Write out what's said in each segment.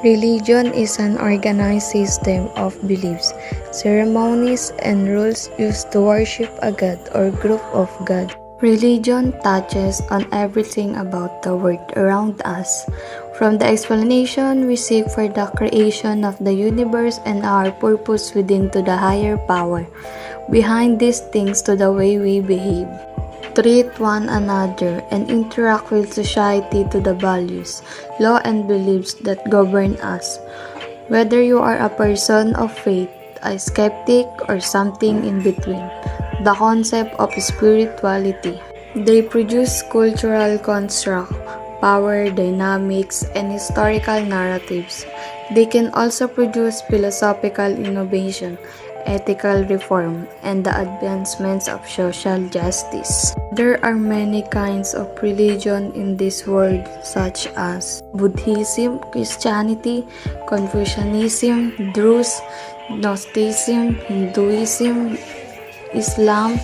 Religion is an organized system of beliefs, ceremonies, and rules used to worship a god or group of gods. Religion touches on everything about the world around us, from the explanation we seek for the creation of the universe and our purpose within to the higher power behind these things to the way we behave, treat one another, and interact with society to the values, law, and beliefs that govern us. Whether you are a person of faith, a skeptic, or something in between, the concept of spirituality. They produce cultural construct, power dynamics, and historical narratives. They can also produce philosophical innovation, ethical reform, and the advancements of social justice. There are many kinds of religion in this world, such as Buddhism, Christianity, Confucianism, Druze, Gnosticism, Hinduism, Islam,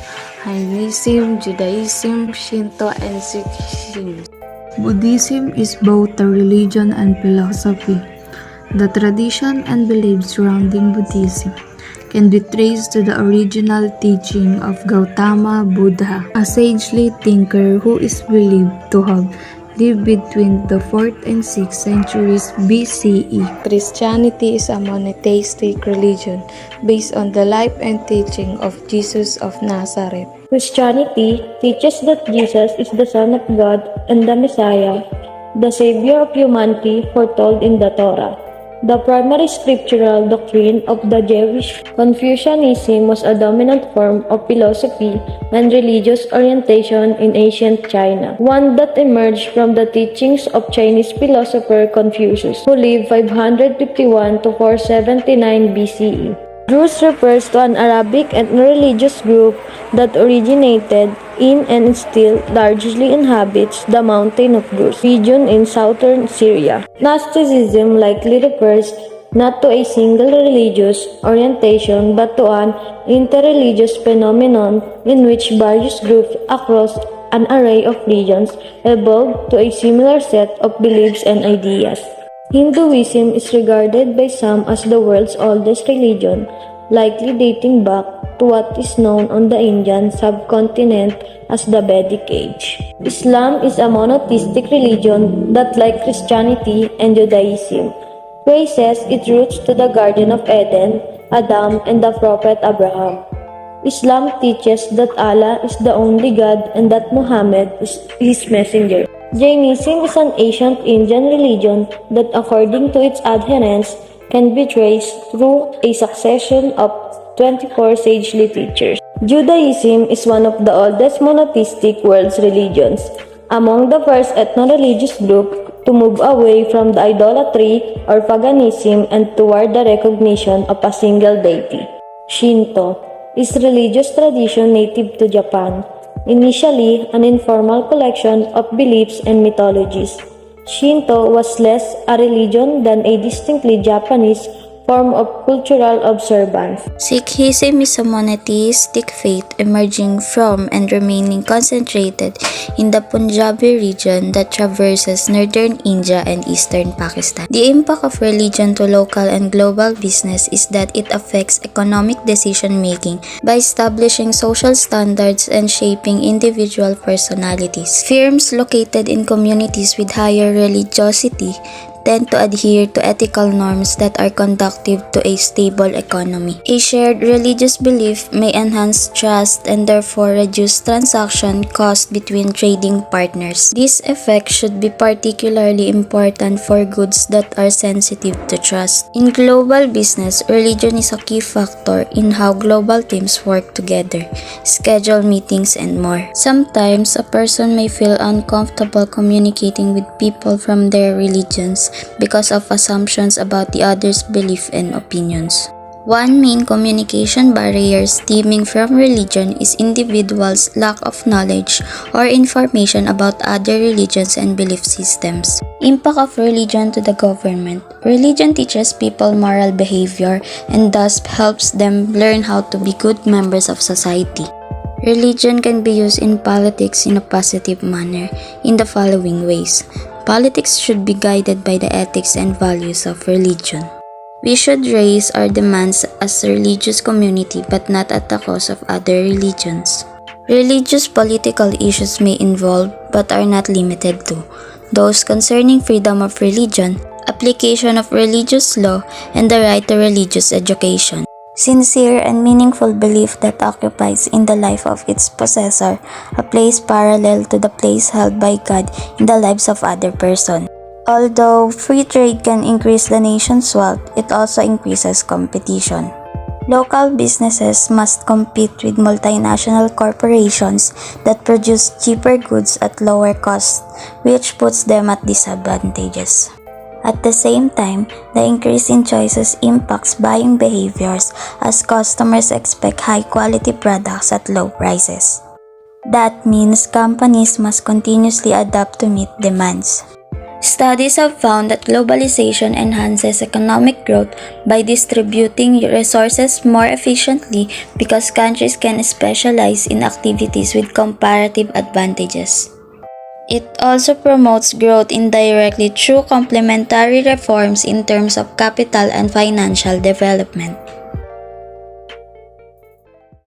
Jainism, Judaism, Shinto, and Sikhism. Buddhism is both a religion and philosophy. The tradition and beliefs surrounding Buddhism can be traced to the original teaching of Gautama Buddha, a sagely thinker who is believed to have lived between the 4th and 6th centuries BCE. Christianity is a monotheistic religion based on the life and teaching of Jesus of Nazareth. Christianity teaches that Jesus is the Son of God and the Messiah, the Savior of humanity foretold in the Torah. The primary scriptural doctrine of the Jewish Confucianism was a dominant form of philosophy and religious orientation in ancient China, one that emerged from the teachings of Chinese philosopher Confucius, who lived 551 to 479 BCE. Druze refers to an Arabic ethno-religious group that originated in and still largely inhabits the mountain of Druze region in southern Syria. Gnosticism likely refers not to a single religious orientation but to an interreligious phenomenon in which various groups across an array of regions evolved to a similar set of beliefs and ideas. Hinduism is regarded by some as the world's oldest religion, likely dating back to what is known on the Indian subcontinent as the Vedic Age. Islam is a monotheistic religion that, like Christianity and Judaism, traces its roots to the Garden of Eden, Adam, and the Prophet Abraham. Islam teaches that Allah is the only God and that Muhammad is his messenger. Jainism is an ancient Indian religion that, according to its adherents, can be traced through a succession of 24 sagely teachers. Judaism is one of the oldest monotheistic world religions, among the first ethno-religious group to move away from the idolatry or paganism and toward the recognition of a single deity. Shinto is a religious tradition native to Japan, initially an informal collection of beliefs and mythologies. Shinto was less a religion than a distinctly Japanese form of cultural observance. Sikhism is a monotheistic faith emerging from and remaining concentrated in the Punjabi region that traverses northern India and eastern Pakistan. The impact of religion to local and global business is that it affects economic decision-making by establishing social standards and shaping individual personalities. Firms located in communities with higher religiosity tend to adhere to ethical norms that are conducive to a stable economy. A shared religious belief may enhance trust and therefore reduce transaction costs between trading partners. This effect should be particularly important for goods that are sensitive to trust. In global business, religion is a key factor in how global teams work together, schedule meetings, and more. Sometimes, a person may feel uncomfortable communicating with people from their religions because of assumptions about the other's belief and opinions. One main communication barrier stemming from religion is individuals' lack of knowledge or information about other religions and belief systems. Impact of religion to the government. Religion teaches people moral behavior and thus helps them learn how to be good members of society. Religion can be used in politics in a positive manner in the following ways. Politics should be guided by the ethics and values of religion. We should raise our demands as a religious community but not at the cost of other religions. Religious political issues may involve but are not limited to those concerning freedom of religion, application of religious law, and the right to religious education. Sincere and meaningful belief that occupies in the life of its possessor a place parallel to the place held by God in the lives of other persons. Although free trade can increase the nation's wealth, it also increases competition. Local businesses must compete with multinational corporations that produce cheaper goods at lower cost, which puts them at disadvantages. At the same time, the increase in choices impacts buying behaviors as customers expect high-quality products at low prices. That means companies must continuously adapt to meet demands. Studies have found that globalization enhances economic growth by distributing resources more efficiently because countries can specialize in activities with comparative advantages. It also promotes growth indirectly through complementary reforms in terms of capital and financial development.